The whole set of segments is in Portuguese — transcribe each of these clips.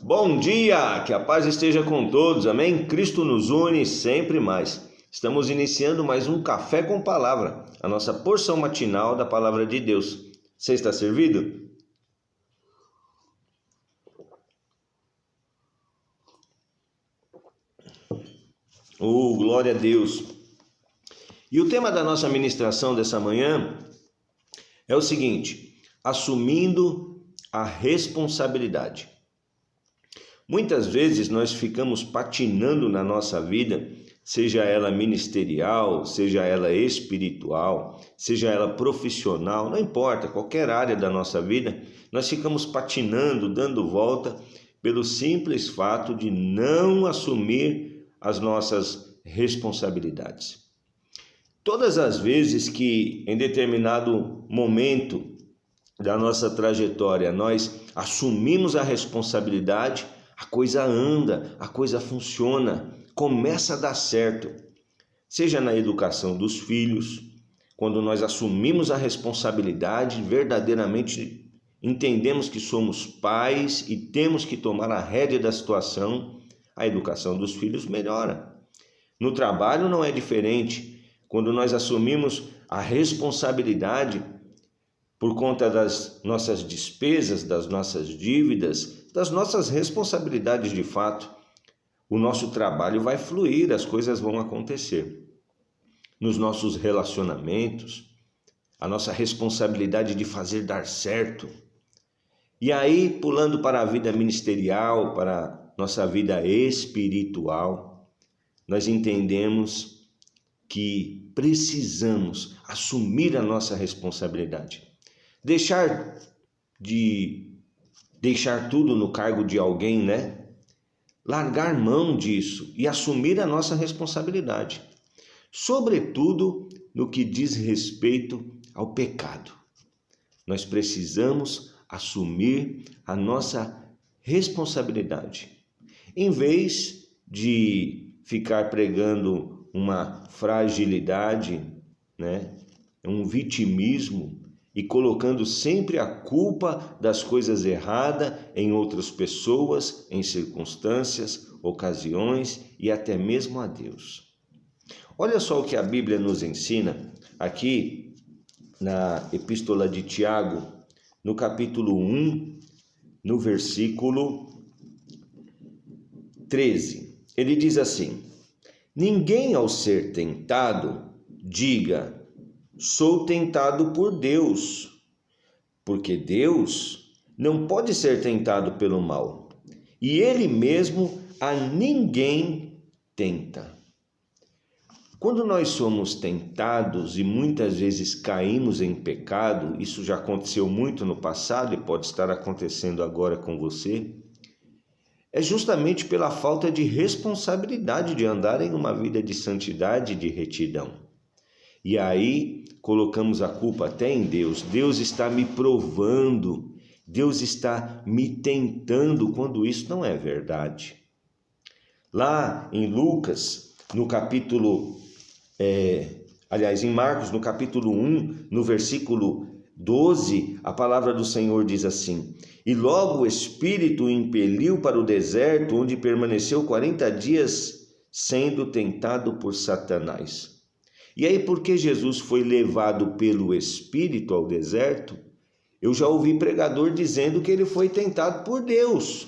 Bom dia, que a paz esteja com todos, amém? Cristo nos une sempre mais. Estamos iniciando mais um Café com Palavra, a nossa porção matinal da Palavra de Deus. Você está servido? Glória a Deus! E o tema da nossa ministração dessa manhã é o seguinte: assumindo a responsabilidade. Muitas vezes nós ficamos patinando na nossa vida, seja ela ministerial, seja ela espiritual, seja ela profissional, não importa, qualquer área da nossa vida, nós ficamos patinando, dando volta, pelo simples fato de não assumir as nossas responsabilidades. Todas as vezes que em determinado momento da nossa trajetória nós assumimos a responsabilidade, a coisa anda, a coisa funciona, começa a dar certo. Seja na educação dos filhos, quando nós assumimos a responsabilidade, verdadeiramente entendemos que somos pais e temos que tomar a rédea da situação, a educação dos filhos melhora. No trabalho não é diferente. Quando nós assumimos a responsabilidade por conta das nossas despesas, das nossas dívidas, das nossas responsabilidades de fato, o nosso trabalho vai fluir, as coisas vão acontecer. Nos nossos relacionamentos, a nossa responsabilidade de fazer dar certo. E aí, pulando para a vida ministerial, para a nossa vida espiritual, nós entendemos que precisamos assumir a nossa responsabilidade. Deixar tudo no cargo de alguém, né? Largar mão disso e assumir a nossa responsabilidade. Sobretudo no que diz respeito ao pecado. Nós precisamos assumir a nossa responsabilidade. Em vez de ficar pregando uma fragilidade, né? Um vitimismo, e colocando sempre a culpa das coisas erradas em outras pessoas, em circunstâncias, ocasiões e até mesmo a Deus. Olha só o que a Bíblia nos ensina aqui na Epístola de Tiago, no capítulo 1, no versículo 13. Ele diz assim: ninguém ao ser tentado diga: sou tentado por Deus, porque Deus não pode ser tentado pelo mal, e Ele mesmo a ninguém tenta. Quando nós somos tentados e muitas vezes caímos em pecado, isso já aconteceu muito no passado e pode estar acontecendo agora com você, é justamente pela falta de responsabilidade de andar em uma vida de santidade e de retidão. E aí colocamos a culpa até em Deus. Deus está me provando, Deus está me tentando, quando isso não é verdade. Lá em Lucas, no capítulo, em Marcos, no capítulo 1, no versículo 12, a palavra do Senhor diz assim: e logo o Espírito o impeliu para o deserto, onde permaneceu 40 dias sendo tentado por Satanás. E aí, porque Jesus foi levado pelo Espírito ao deserto, eu já ouvi pregador dizendo que ele foi tentado por Deus,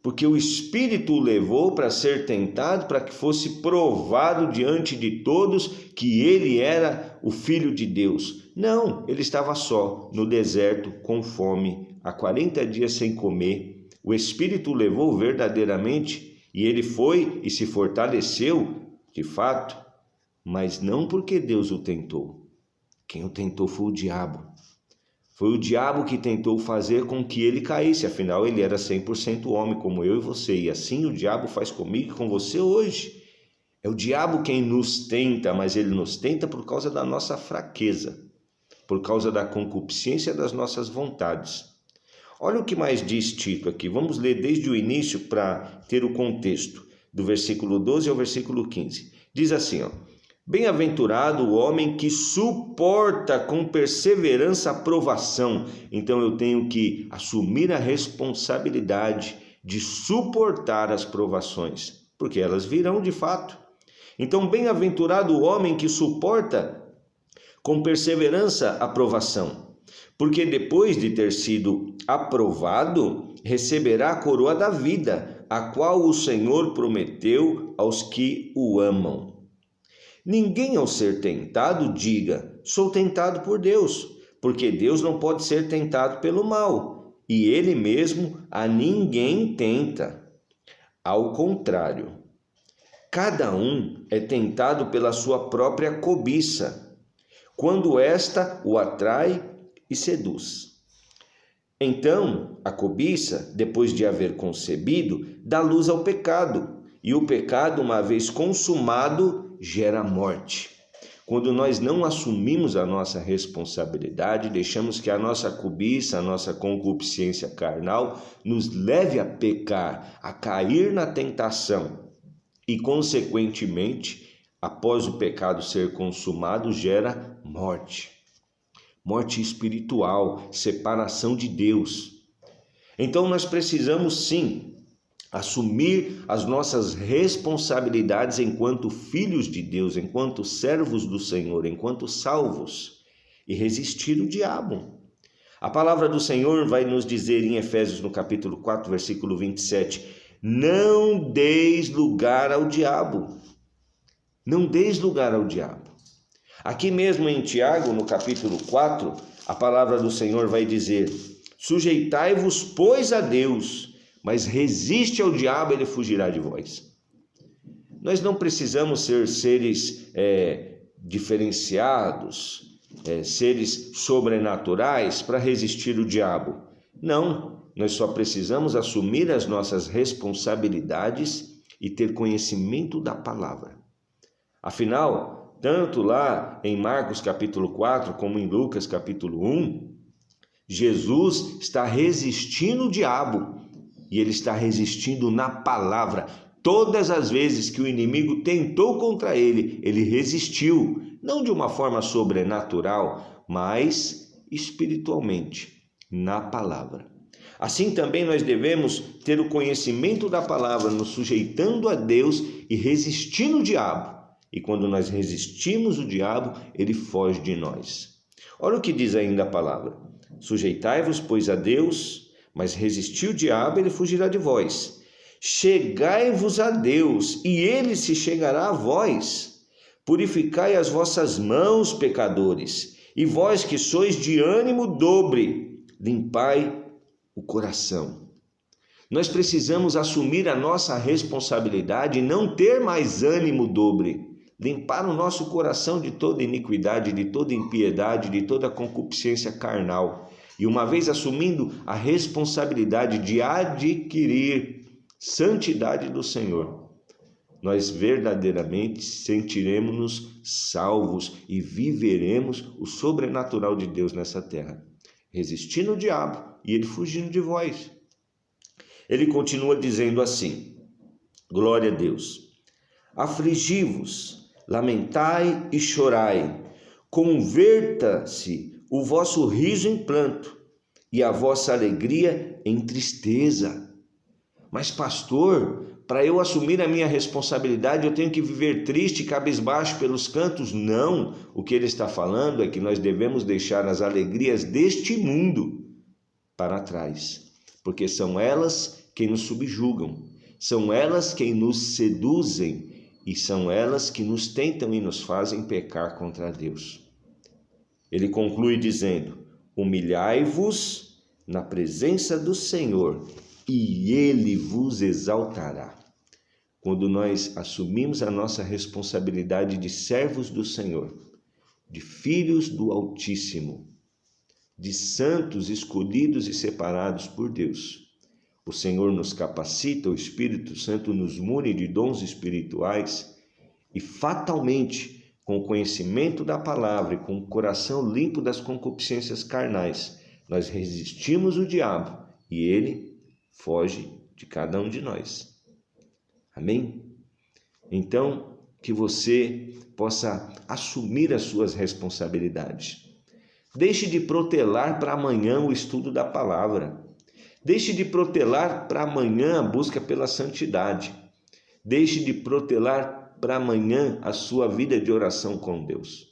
porque o Espírito o levou para ser tentado, para que fosse provado diante de todos que ele era o Filho de Deus. Não, ele estava só no deserto com fome, há 40 dias sem comer. O Espírito o levou verdadeiramente e ele foi e se fortaleceu de fato. Mas não porque Deus o tentou. Quem o tentou foi o diabo. Foi o diabo que tentou fazer com que ele caísse. Afinal, ele era 100% homem, como eu e você. E assim o diabo faz comigo e com você hoje. É o diabo quem nos tenta, mas ele nos tenta por causa da nossa fraqueza. Por causa da concupiscência das nossas vontades. Olha o que mais diz Tito aqui. Vamos ler desde o início para ter o contexto. Do versículo 12 ao versículo 15. Diz assim, ó: bem-aventurado o homem que suporta com perseverança a provação. Então eu tenho que assumir a responsabilidade de suportar as provações, porque elas virão de fato. Então, bem-aventurado o homem que suporta com perseverança a provação, porque depois de ter sido aprovado, receberá a coroa da vida, a qual o Senhor prometeu aos que o amam. Ninguém, ao ser tentado, diga: sou tentado por Deus, porque Deus não pode ser tentado pelo mal, e Ele mesmo a ninguém tenta. Ao contrário, cada um é tentado pela sua própria cobiça, quando esta o atrai e seduz. Então, a cobiça, depois de haver concebido, dá luz ao pecado, e o pecado, uma vez consumado, gera morte. Quando nós não assumimos a nossa responsabilidade, deixamos que a nossa cobiça, a nossa concupiscência carnal nos leve a pecar, a cair na tentação e, consequentemente, após o pecado ser consumado, gera morte. Morte espiritual, separação de Deus. Então nós precisamos sim assumir as nossas responsabilidades enquanto filhos de Deus, enquanto servos do Senhor, enquanto salvos, e resistir o diabo. A palavra do Senhor vai nos dizer em Efésios, no capítulo 4, versículo 27, não deis lugar ao diabo. Não deis lugar ao diabo. Aqui mesmo em Tiago, no capítulo 4, a palavra do Senhor vai dizer, sujeitai-vos, pois, a Deus, mas resiste ao diabo, ele fugirá de vós. Nós não precisamos ser seres diferenciados, seres sobrenaturais para resistir o diabo. Não, nós só precisamos assumir as nossas responsabilidades e ter conhecimento da palavra. Afinal, tanto lá em Marcos capítulo 4, como em Lucas capítulo 1, Jesus está resistindo o diabo. E ele está resistindo na palavra. Todas as vezes que o inimigo tentou contra ele, ele resistiu. Não de uma forma sobrenatural, mas espiritualmente, na palavra. Assim também nós devemos ter o conhecimento da palavra, nos sujeitando a Deus e resistindo o diabo. E quando nós resistimos o diabo, ele foge de nós. Olha o que diz ainda a palavra. Sujeitai-vos, pois, a Deus, mas resisti o diabo, ele fugirá de vós. Chegai-vos a Deus, e ele se chegará a vós. Purificai as vossas mãos, pecadores, e vós que sois de ânimo dobre, limpai o coração. Nós precisamos assumir a nossa responsabilidade e não ter mais ânimo dobre. Limpar o nosso coração de toda iniquidade, de toda impiedade, de toda concupiscência carnal. E uma vez assumindo a responsabilidade de adquirir santidade do Senhor, nós verdadeiramente sentiremos-nos salvos e viveremos o sobrenatural de Deus nessa terra, resistindo o diabo e ele fugindo de vós. Ele continua dizendo assim, glória a Deus, afligi-vos, lamentai e chorai, converta-se o vosso riso em pranto e a vossa alegria em tristeza. Mas pastor, para eu assumir a minha responsabilidade, eu tenho que viver triste e cabisbaixo pelos cantos? Não, o que ele está falando é que nós devemos deixar as alegrias deste mundo para trás, porque são elas quem nos subjugam, são elas quem nos seduzem e são elas que nos tentam e nos fazem pecar contra Deus. Ele conclui dizendo, humilhai-vos na presença do Senhor e Ele vos exaltará. Quando nós assumimos a nossa responsabilidade de servos do Senhor, de filhos do Altíssimo, de santos escolhidos e separados por Deus, o Senhor nos capacita, o Espírito Santo nos mune de dons espirituais e fatalmente, com o conhecimento da palavra e com o coração limpo das concupiscências carnais, nós resistimos o diabo e ele foge de cada um de nós. Amém? Então, que você possa assumir as suas responsabilidades. Deixe de protelar para amanhã o estudo da palavra. Deixe de protelar para amanhã a busca pela santidade. Deixe de protelar para amanhã a sua vida de oração com Deus.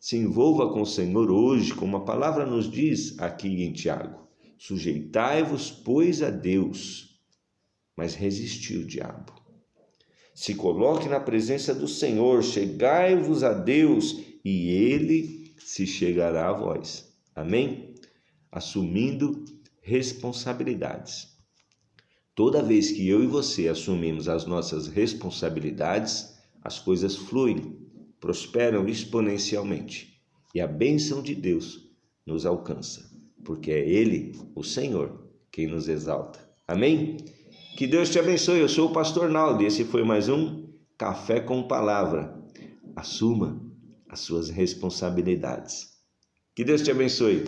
Se envolva com o Senhor hoje, como a palavra nos diz aqui em Tiago. Sujeitai-vos, pois, a Deus, mas resisti o diabo. Se coloque na presença do Senhor, chegai-vos a Deus e Ele se chegará a vós. Amém? Assumindo responsabilidades. Toda vez que eu e você assumimos as nossas responsabilidades, as coisas fluem, prosperam exponencialmente e a bênção de Deus nos alcança, porque é Ele, o Senhor, quem nos exalta. Amém? Que Deus te abençoe. Eu sou o pastor Naldo e esse foi mais um Café com Palavra. Assuma as suas responsabilidades. Que Deus te abençoe.